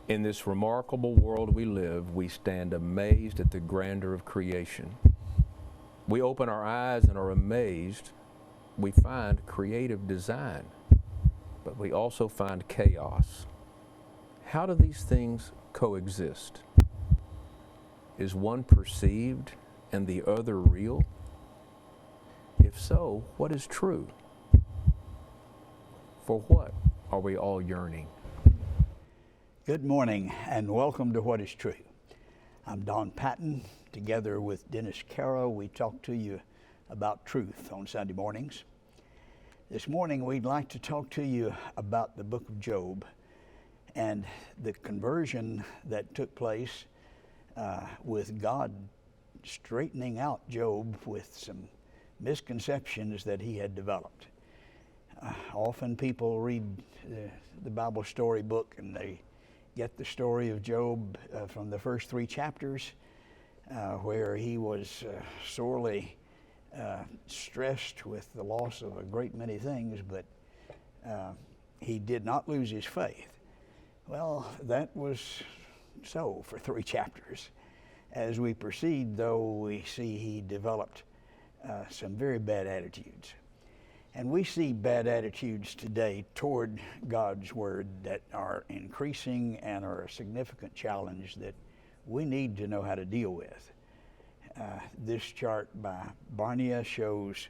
In this remarkable world we live, we stand amazed at the grandeur of creation. We open our eyes and are amazed. We find creative design, but we also find chaos. How do these things coexist? Is one perceived and the other real? If so, what is true? For what are we all yearning? Good morning and welcome to What is True. I'm Don Patton. Together with Dennis Carroll, we talk to you about truth on Sunday mornings. This morning we'd like to talk to you about the book of Job and the conversion that took place with God straightening out Job with some misconceptions that he had developed. Often people read the Bible story book and they get the story of Job from the first 3 chapters where he was sorely stressed with the loss of a great many things, but he did not lose his faith. Well, that was so for 3 chapters. As we proceed, though, we see he developed some very bad attitudes. And we see bad attitudes today toward God's Word that are increasing and are a significant challenge that we need to know how to deal with. This chart by Barnea shows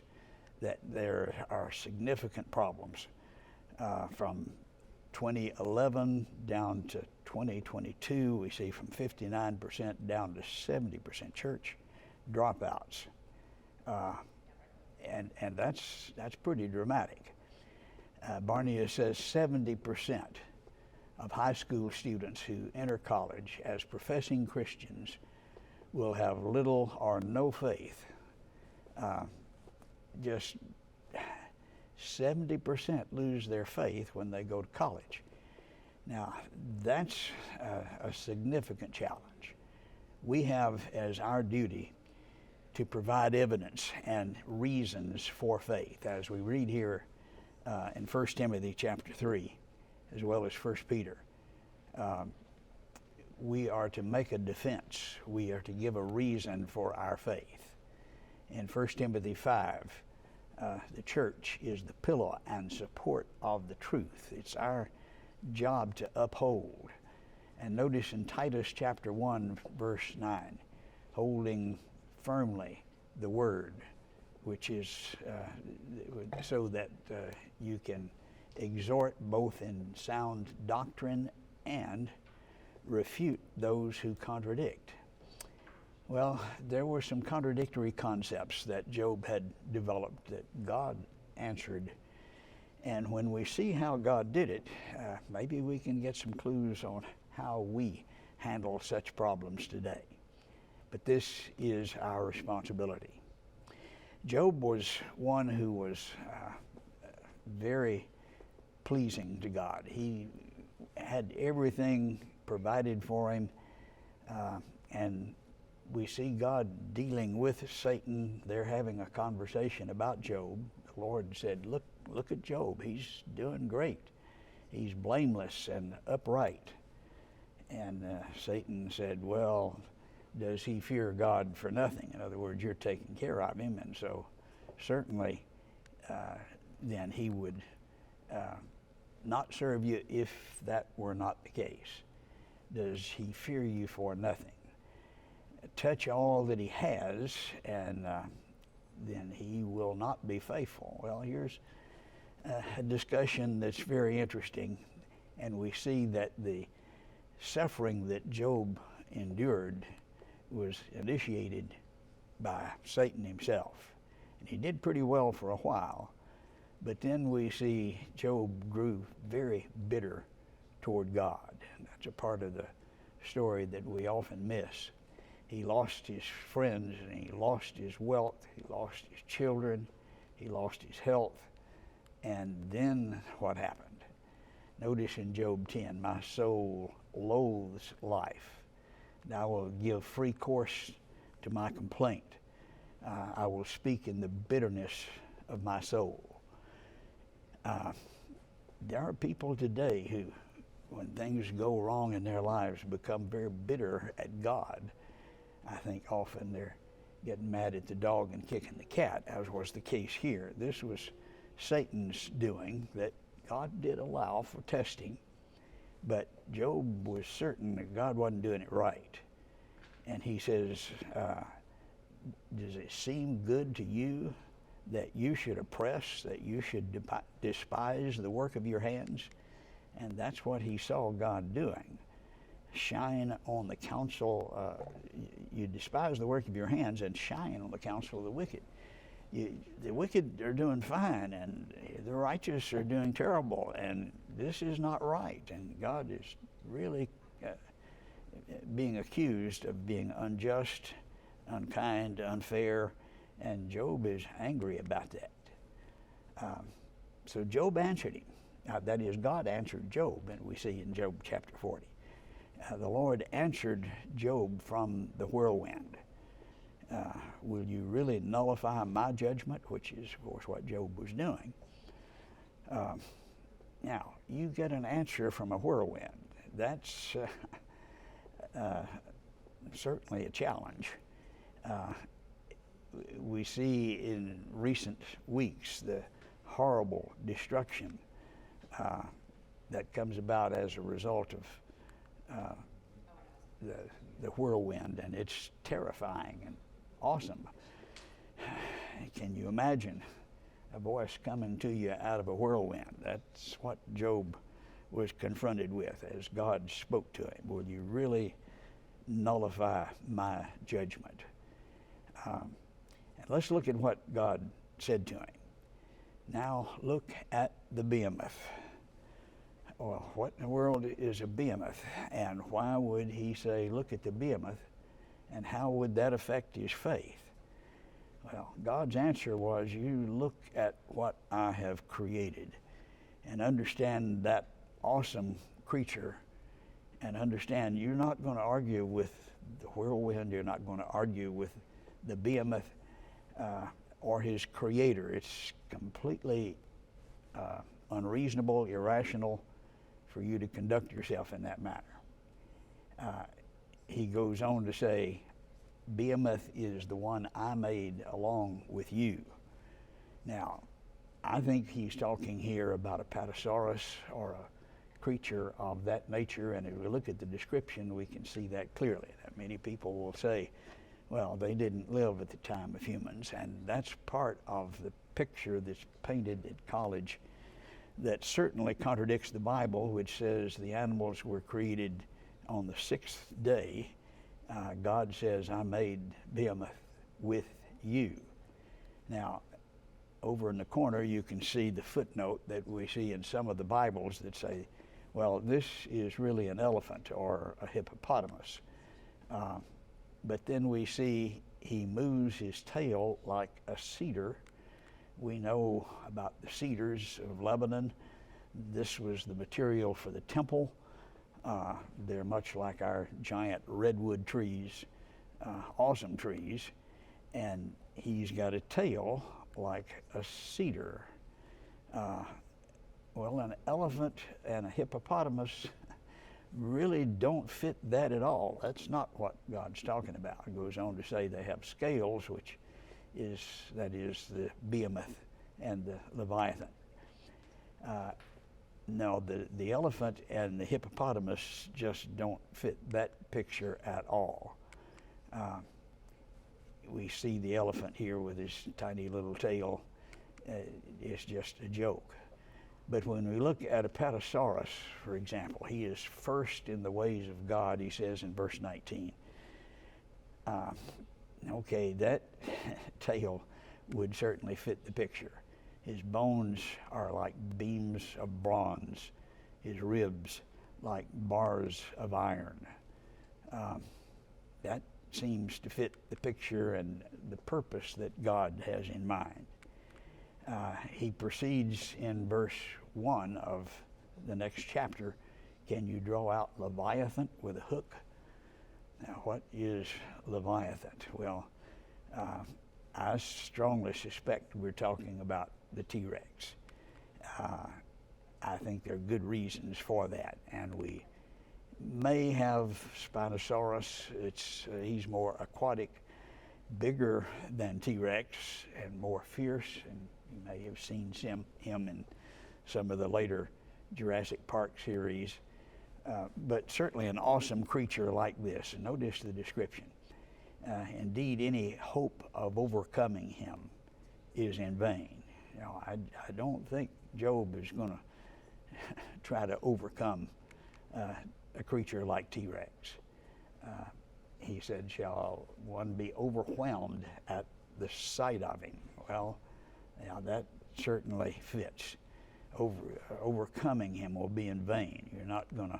that there are significant problems from 2011 down to 2022. We see from 59% down to 70% church dropouts. And that's pretty dramatic. Barnea says 70% of high school students who enter college as professing Christians will have little or no faith. Just 70% lose their faith when they go to college. Now, that's a significant challenge. We have as our duty to provide evidence and reasons for faith, as we read here in 1 Timothy chapter 3, as well as 1 Peter. We are to make a defense. We are to give a reason for our faith. In 1 Timothy 5, the church is the pillar and support of the truth. It's our job to uphold. And notice in Titus chapter 1, verse 9, holding firmly the word, which is so that you can exhort both in sound doctrine and refute those who contradict. Well, there were some contradictory concepts that Job had developed that God answered. And when we see how God did it, maybe we can get some clues on how we handle such problems today. But this is our responsibility. Job was one who was very pleasing to God. He had everything provided for him, and we see God dealing with Satan. They're having a conversation about Job. The Lord said, look at Job. He's doing great. He's blameless and upright. And Satan said, well, does he fear God for nothing? In other words, you're taking care of him, and so certainly then he would not serve you if that were not the case. Does he fear you for nothing? Touch all that he has, and then he will not be faithful. Well, here's a discussion that's very interesting, and we see that the suffering that Job endured was initiated by Satan himself. And he did pretty well for a while, but then we see Job grew very bitter toward God. And that's a part of the story that we often miss. He lost his friends, and he lost his wealth, he lost his children, he lost his health, and then what happened? Notice in Job 10, my soul loathes life. And I will give free course to my complaint. I will speak in the bitterness of my soul. There are people today who when things go wrong in their lives, become very bitter at God. I think often they're getting mad at the dog and kicking the cat, as was the case here. This was Satan's doing that God did allow for testing, but Job was certain that God wasn't doing it right. And he says, does it seem good to you that you should oppress, that you should despise the work of your hands? And that's what he saw God doing. Shine on the counsel, you despise the work of your hands and shine on the counsel of the wicked. The wicked are doing fine and the righteous are doing terrible, and this is not right. And God is really being accused of being unjust, unkind, unfair, and Job is angry about that. So Job answered him. That is, God answered Job, and we see in Job chapter 40. The Lord answered Job from the whirlwind. Will you really nullify my judgment? Which is, of course, what Job was doing. Now, you get an answer from a whirlwind. That's certainly a challenge. We see in recent weeks the horrible destruction that comes about as a result of the whirlwind, and it's terrifying and awesome. Can you imagine a voice coming to you out of a whirlwind? That's what Job was confronted with as God spoke to him. Will you really nullify my judgment? And let's look at what God said to him. Now look at the behemoth. Well, what in the world is a behemoth? And why would he say, look at the behemoth? And how would that affect his faith? Well, God's answer was, you look at what I have created and understand that awesome creature, and understand you're not going to argue with the whirlwind, you're not going to argue with the behemoth or his creator. It's completely unreasonable, irrational for you to conduct yourself in that manner. He goes on to say, behemoth is the one I made along with you. Now, I think he's talking here about a patasaurus or a creature of that nature, and if we look at the description, we can see that clearly. That many people will say, well, they didn't live at the time of humans, and that's part of the picture that's painted at college that certainly contradicts the Bible, which says the animals were created on the sixth day. God says, I made behemoth with you. Now, over in the corner, you can see the footnote that we see in some of the Bibles that say, well, this is really an elephant or a hippopotamus. But then we see he moves his tail like a cedar. We know about the cedars of Lebanon. This was the material for the temple. They're much like our giant redwood trees, awesome trees, and he's got a tail like a cedar. Well, an elephant and a hippopotamus really don't fit that at all. That's not what God's talking about. It goes on to say they have scales, which is the behemoth and the leviathan. No, the elephant and the hippopotamus just don't fit that picture at all. We see the elephant here with his tiny little tail. It's just a joke. But when we look at a patasaurus, for example, he is first in the ways of God, he says in verse 19. Okay, that tail would certainly fit the picture. His bones are like beams of bronze, his ribs like bars of iron. That seems to fit the picture and the purpose that God has in mind. He proceeds in verse 1 of the next chapter. Can you draw out Leviathan with a hook? Now, what is Leviathan? Well, I strongly suspect we're talking about the T-Rex. I think there are good reasons for that, and we may have Spinosaurus. He's more aquatic, bigger than T-Rex, and more fierce, and you may have seen him in some of the later Jurassic Park series, but certainly an awesome creature like this. And notice the description. Indeed, any hope of overcoming him is in vain. You know, I don't think Job is going to try to overcome a creature like T-Rex. He said, shall one be overwhelmed at the sight of him? Well, now that certainly fits. Overcoming him will be in vain. You're not going to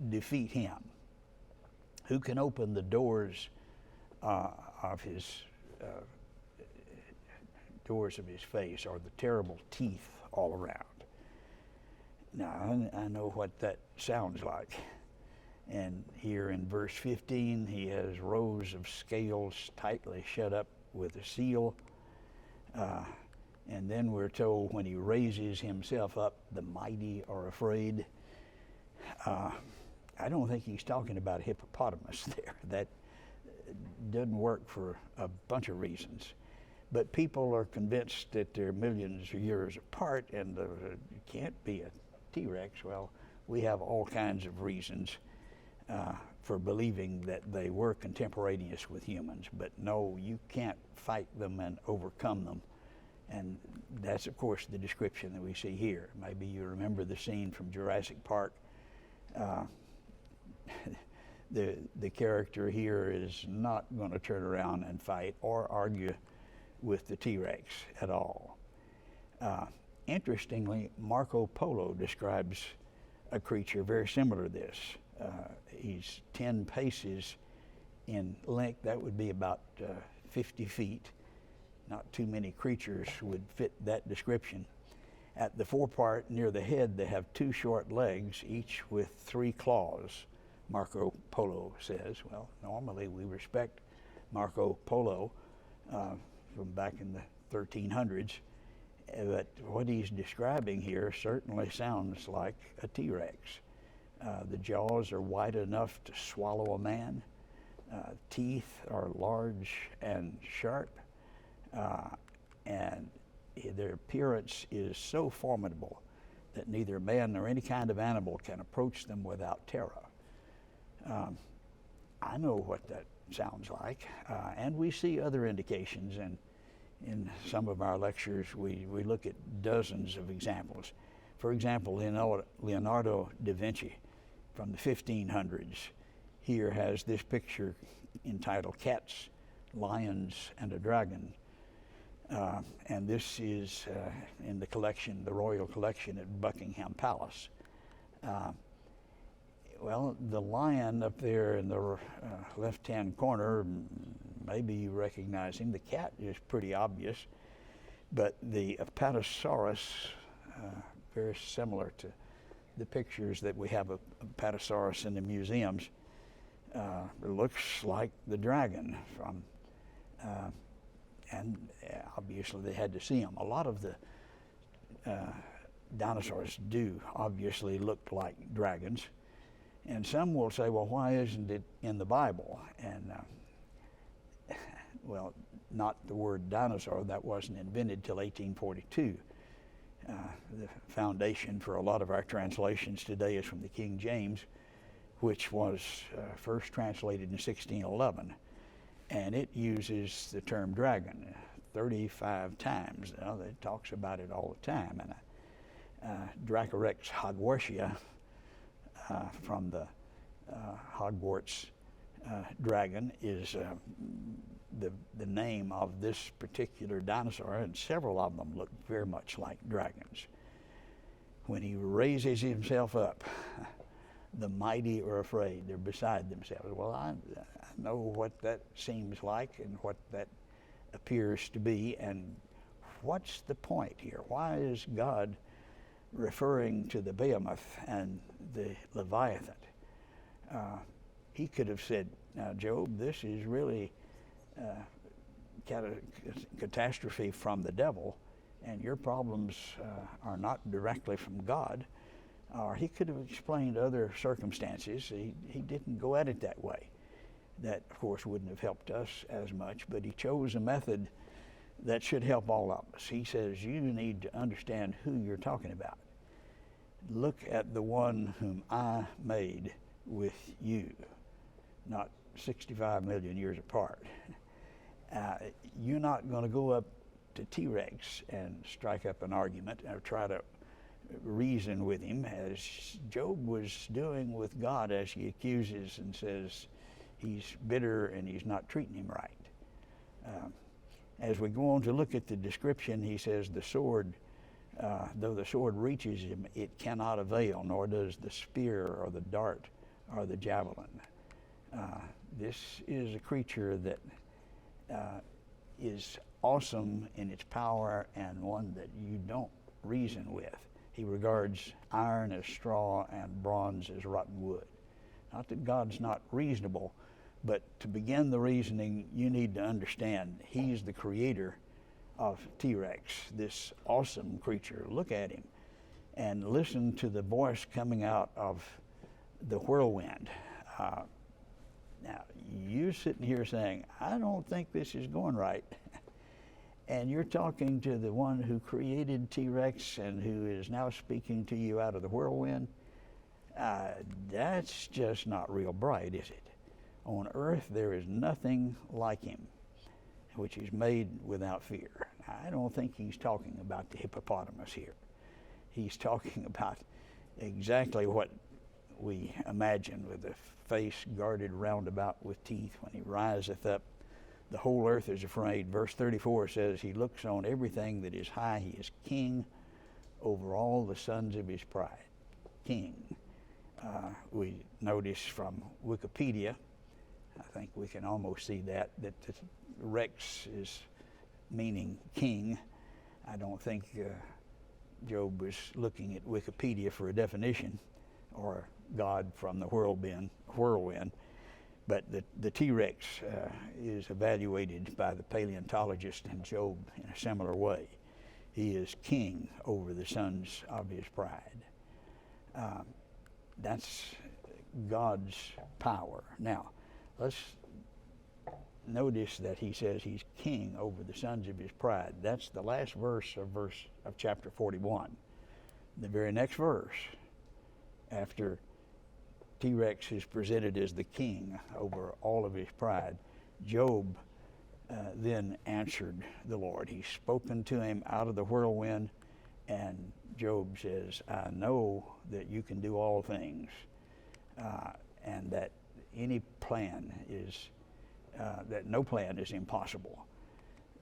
defeat him. Who can open the doors of his face, or the terrible teeth all around? Now, I know what that sounds like. And here in verse 15, he has rows of scales tightly shut up with a seal. And then we're told when he raises himself up, the mighty are afraid. I don't think he's talking about a hippopotamus there. That doesn't work for a bunch of reasons. But people are convinced that they're millions of years apart and it can't be a T-Rex. Well, we have all kinds of reasons for believing that they were contemporaneous with humans. But no, you can't fight them and overcome them. And that's, of course, the description that we see here. Maybe you remember the scene from Jurassic Park. The character here is not going to turn around and fight or argue with the T-Rex at all. Interestingly, Marco Polo describes a creature very similar to this. He's 10 paces in length. That would be about 50 feet. Not too many creatures would fit that description. At the forepart near the head, they have 2 short legs, each with 3 claws, Marco Polo says. Well, normally we respect Marco Polo from back in the 1300s, but what he's describing here certainly sounds like a T-Rex. The jaws are wide enough to swallow a man. Teeth are large and sharp, and their appearance is so formidable that neither man nor any kind of animal can approach them without terror. I know what that sounds like, and we see other indications, and in some of our lectures we look at dozens of examples. For example, Leonardo da Vinci from the 1500s here has this picture entitled Cats, Lions, and a Dragon. And this is in the collection, the Royal Collection at Buckingham Palace. Well, the lion up there in the left-hand corner, maybe you recognize him. The cat is pretty obvious, but the Apatosaurus, very similar to the pictures that we have of Apatosaurus in the museums, looks like the dragon from. And obviously they had to see him. A lot of the dinosaurs do obviously look like dragons. And some will say, well, why isn't it in the Bible? And, well, not the word dinosaur. That wasn't invented till 1842. The foundation for a lot of our translations today is from the King James, which was first translated in 1611. And it uses the term dragon 35 times. It talks about it all the time. And Dracorex hogwartia from the Hogwarts dragon is the name of this particular dinosaur, and several of them look very much like dragons. When he raises himself up, the mighty are afraid. They're beside themselves. Well, I know what that seems like and what that appears to be, and what's the point here? Why is God referring to the behemoth and the Leviathan? He could have said, now, Job, this is really catastrophe from the devil, and your problems are not directly from God. Or he could have explained other circumstances. He didn't go at it that way. That, of course, wouldn't have helped us as much, but he chose a method that should help all of us. He says, you need to understand who you're talking about. Look at the one whom I made with you, not 65 million years apart. You're not going to go up to T-Rex and strike up an argument or try to reason with him, as Job was doing with God, as he accuses and says he's bitter and he's not treating him right. As we go on to look at the description, he says the sword, though the sword reaches him, it cannot avail, nor does the spear or the dart or the javelin. This is a creature that is awesome in its power and one that you don't reason with. He regards iron as straw and bronze as rotten wood. Not that God's not reasonable, but to begin the reasoning, you need to understand he's the creator of T-Rex, this awesome creature. Look at him and listen to the voice coming out of the whirlwind. Now, you're sitting here saying, I don't think this is going right. And you're talking to the one who created T-Rex and who is now speaking to you out of the whirlwind. That's just not real bright, is it? On earth, there is nothing like him, which is made without fear. I don't think he's talking about the hippopotamus here. He's talking about exactly what we imagine, with the face guarded round about with teeth. When he riseth up, the whole earth is afraid. Verse 34 says, he looks on everything that is high. He is king over all the sons of his pride. King. We notice from Wikipedia, I think we can almost see that the Rex is meaning king. I don't think Job was looking at Wikipedia for a definition, or God from the whirlwind. But the T-Rex is evaluated by the paleontologist in Job in a similar way. He is king over the sons of his pride. That's God's power. Now, let's notice that he says he's king over the sons of his pride. That's the last verse of chapter 41. The very next verse, after T-Rex is presented as the king over all of his pride, Job then answered the Lord. He's spoken to him out of the whirlwind, and Job says, I know that you can do all things, and that any plan is, that no plan is impossible.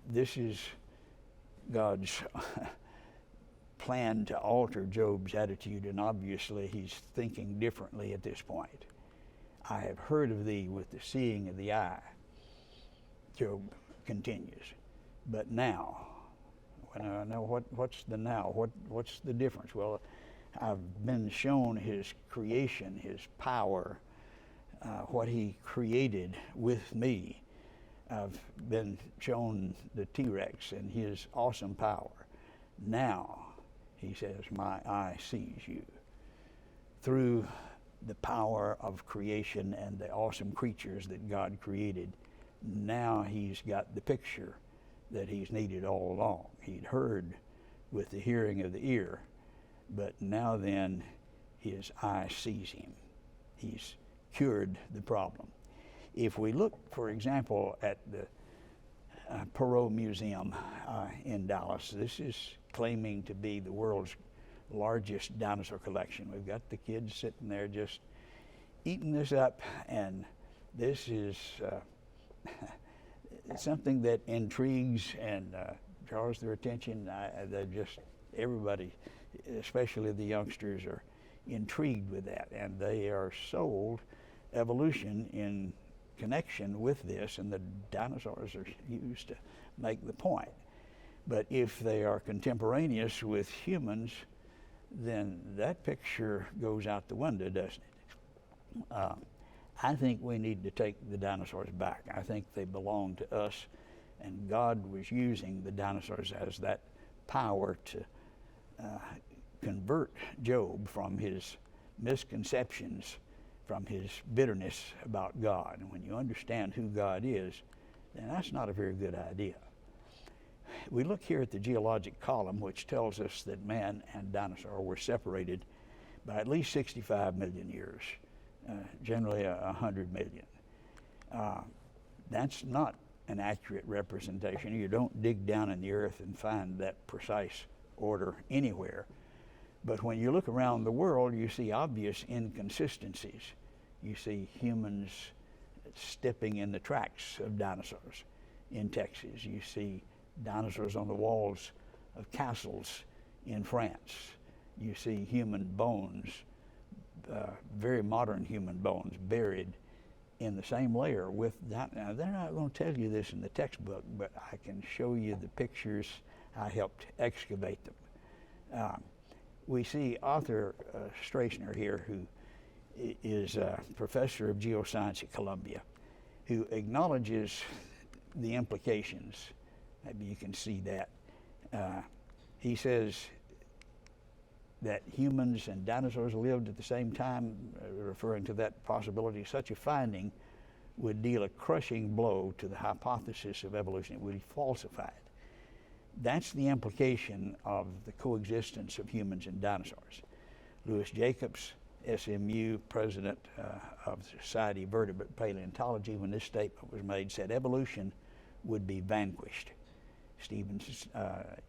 This is God's plan to alter Job's attitude, and obviously he's thinking differently at this point. I have heard of thee with the seeing of the eye, Job continues. But now, what's the now? What's the difference? Well, I've been shown his creation, his power, what he created with me. I've been shown the T-Rex and his awesome power. Now, he says, my eye sees you. Through the power of creation and the awesome creatures that God created, now he's got the picture that he's needed all along. He'd heard with the hearing of the ear, but now then his eye sees him. He's cured the problem. If we look, for example, at the Perot Museum in Dallas, this is claiming to be the world's largest dinosaur collection. We've got the kids sitting there just eating this up, and this is something that intrigues and draws their attention. Everybody, especially the youngsters, are intrigued with that, and they are sold evolution in connection with this, and the dinosaurs are used to make the point. But if they are contemporaneous with humans, then that picture goes out the window, doesn't it? I think we need to take the dinosaurs back. I think they belong to us, and God was using the dinosaurs as that power to convert Job from his misconceptions, from his bitterness about God. And when you understand who God is, then that's not a very good idea. We look here at the geologic column, which tells us that man and dinosaur were separated by at least 65 million years, generally 100 million. That's not an accurate representation. You don't dig down in the earth and find that precise order anywhere. But when you look around the world, you see obvious inconsistencies. You see humans stepping in the tracks of dinosaurs in Texas. You see dinosaurs on the walls of castles in France. You see human bones, very modern human bones, buried in the same layer with that. Now, they're not going to tell you this in the textbook, but I can show you the pictures. I helped excavate them. We see Arthur Strassner here, who is a professor of geoscience at Columbia, who acknowledges the implications. Maybe you can see that. He says that humans and dinosaurs lived at the same time, referring to that possibility. Such a finding would deal a crushing blow to the hypothesis of evolution. It would be falsified. That's the implication of the coexistence of humans and dinosaurs. Louis Jacobs, SMU president of the Society of Vertebrate Paleontology, when this statement was made, said evolution would be vanquished. Stephen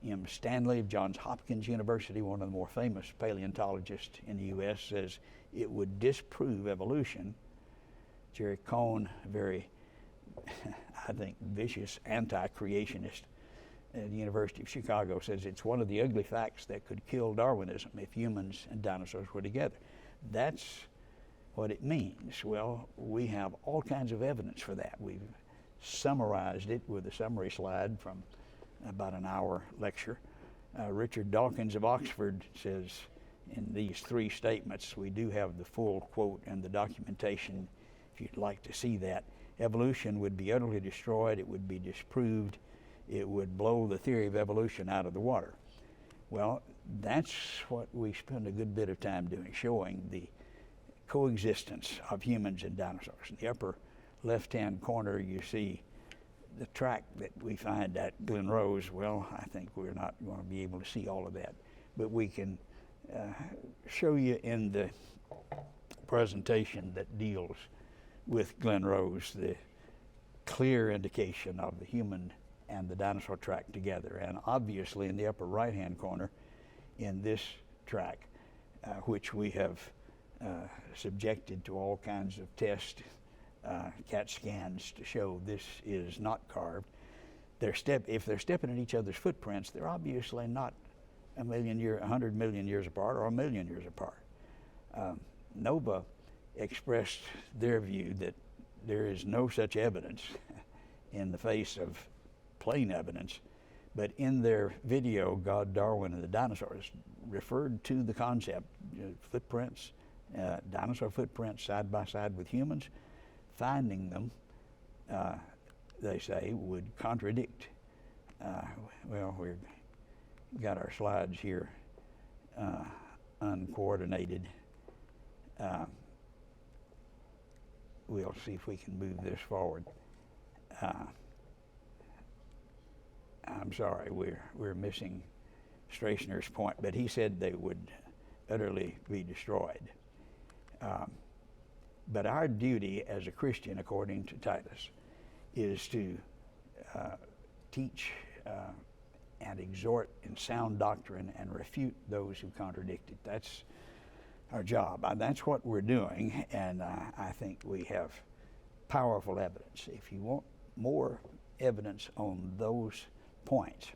M. Stanley of Johns Hopkins University, one of the more famous paleontologists in the U.S., says it would disprove evolution. Jerry Cohn, a very, I think, vicious anti-creationist at the University of Chicago, says it's one of the ugly facts that could kill Darwinism if humans and dinosaurs were together. That's what it means. Well, we have all kinds of evidence for that. We've summarized it with a summary slide from about an hour lecture. Richard Dawkins of Oxford says in these three statements, we do have the full quote and the documentation if you'd like to see that. Evolution would be utterly destroyed, it would be disproved, it would blow the theory of evolution out of the water. Well, that's what we spend a good bit of time doing, showing the coexistence of humans and dinosaurs. In the upper left-hand corner, you see the track that we find at Glen Rose. Well, I think we're not going to be able to see all of that, but we can show you in the presentation that deals with Glen Rose the clear indication of the human and the dinosaur track together. And obviously in the upper right-hand corner in this track, which we have subjected to all kinds of tests, CAT scans to show this is not carved. If they're stepping in each other's footprints, they're obviously not 100 million years apart or 1 million years apart. Nova expressed their view that there is no such evidence in the face of plain evidence, but in their video, God, Darwin, and the Dinosaurs referred to the concept, footprints, dinosaur footprints side by side with humans. Finding them, they say, would contradict. Well, we've got our slides here uncoordinated. We'll see if we can move this forward. I'm sorry, we're missing Strassner's point, but he said they would utterly be destroyed. But our duty as a Christian, according to Titus, is to teach and exhort in sound doctrine and refute those who contradict it. That's our job. That's what we're doing, and I think we have powerful evidence. If you want more evidence on those points,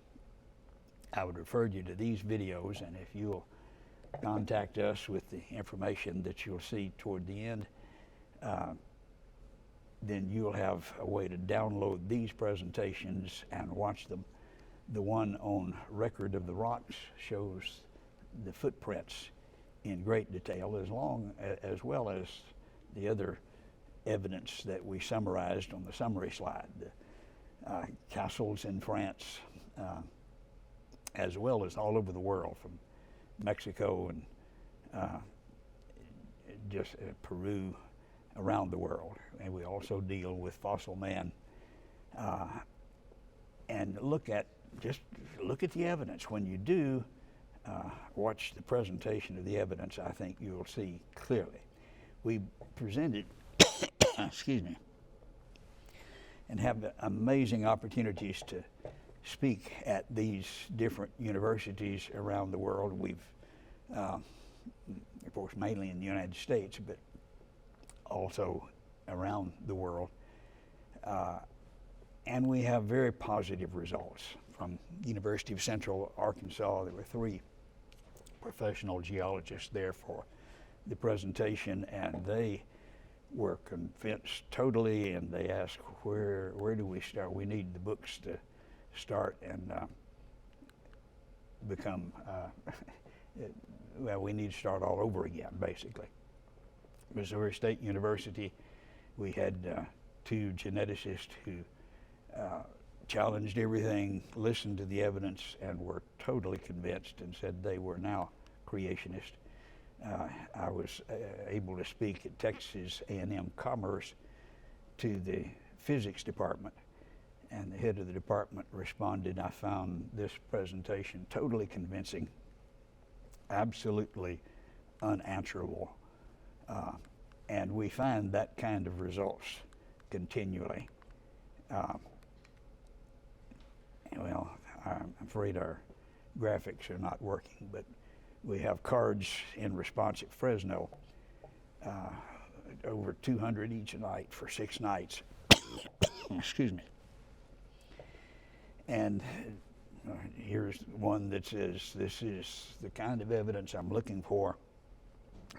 I would refer you to these videos, and if you'll contact us with the information that you'll see toward the end, then you'll have a way to download these presentations and watch them. The one on Record of the Rocks shows the footprints in great detail, as well as the other evidence that we summarized on the summary slide. The castles in France, as well as all over the world, from Mexico and just Peru, around the world. And we also deal with fossil man, and look at the evidence. When you do watch the presentation of the evidence, I think you'll see clearly. We presented, excuse me, and have amazing opportunities to speak at these different universities around the world. We've, of course, mainly in the United States, but also around the world. And we have very positive results. From University of Central Arkansas, there were 3 professional geologists there for the presentation, and they were convinced totally, and they asked, where do we start? We need the books to start and become, well, we need to start all over again, basically. Missouri State University, we had 2 geneticists who challenged everything, listened to the evidence, and were totally convinced and said they were now creationists. I was able to speak at Texas A&M Commerce to the physics department, and the head of the department responded, I found this presentation totally convincing, absolutely unanswerable. And we find that kind of results continually. Well, I'm afraid our graphics are not working, but we have cards in response at Fresno, over 200 each night for 6 nights. Excuse me. And here's one that says, this is the kind of evidence I'm looking for.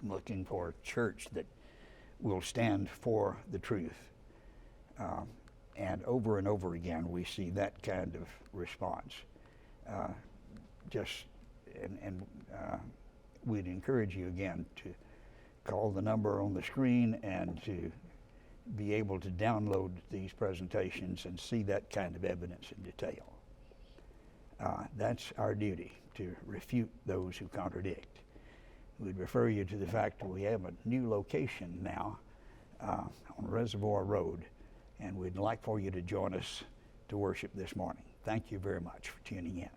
I'm looking for a church that will stand for the truth. And over again, we see that kind of response. We'd encourage you again to call the number on the screen and to be able to download these presentations and see that kind of evidence in detail. That's our duty, to refute those who contradict. We'd refer you to the fact that we have a new location now on Reservoir Road, and we'd like for you to join us to worship this morning. Thank you very much for tuning in.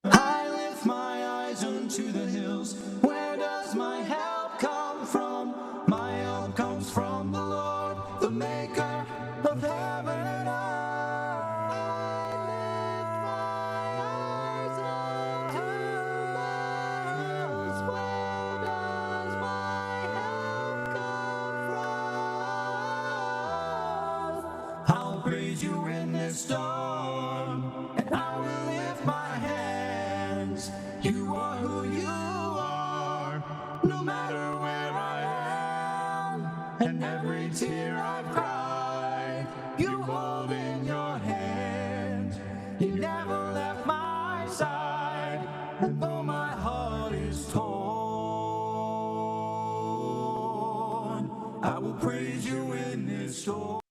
I lift my eyes unto the hills. Where does my help come from? My help comes from the Lord, the maker of heaven and earth. I'll praise you in this storm, and I will lift my hands. You are who you are, no matter where I am, and every tear I've cried, you hold in your hand. You never left my side, and though my heart is torn, I will praise you in this storm.